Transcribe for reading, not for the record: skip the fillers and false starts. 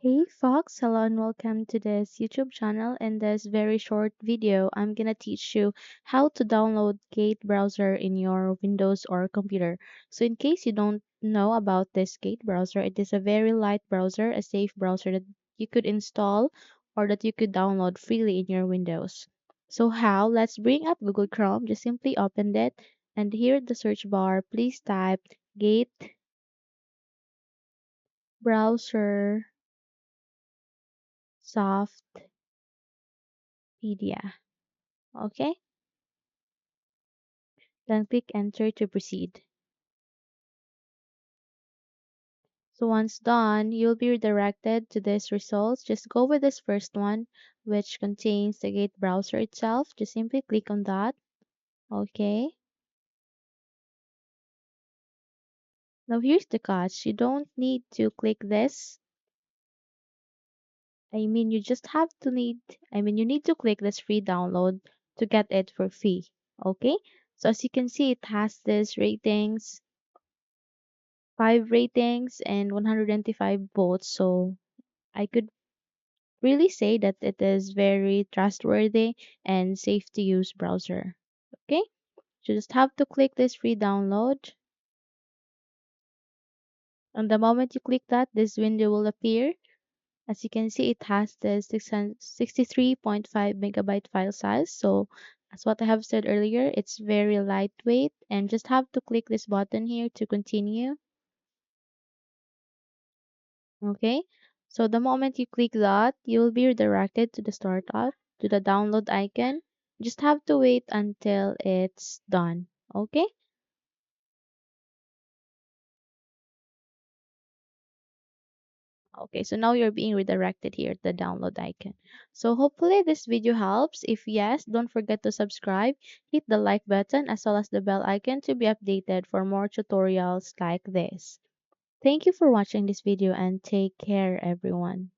Hey Fox, hello and welcome to this YouTube channel. In this very short video, I'm gonna teach you how to download Gate browser in your Windows or computer. So in case you don't know about this Gate browser, it is a very light browser, a safe browser that you could install or that you could download freely in your Windows. So how? Let's bring up Google Chrome. Just simply open it and here in the search bar, please type Gate browser Softpedia. Okay, then click enter to proceed. So once done, you'll be redirected to this results. Just go with this first one, which contains the Gate browser itself. Just simply click on that. Okay. Now here's the catch. You don't need to click this. You just have to you need to click this free download to get it for free. Okay. So as you can see, it has this ratings, 5 ratings and 125 votes. So I could really say that it is very trustworthy and safe to use browser. Okay, you just have to click this free download. And the moment you click that, this window will appear. As you can see, it has the 663.5 megabyte file size. So as what I have said earlier, it's very lightweight and just have to click this button here to continue. Okay, so the moment you click that, you will be redirected to the startup, to the download icon. Just have to wait until it's done. Okay, okay, so now you're being redirected here at the download icon. So hopefully this video helps. If yes, don't forget to subscribe, hit the like button as well as the bell icon to be updated for more tutorials like this. Thank you for watching this video and take care everyone.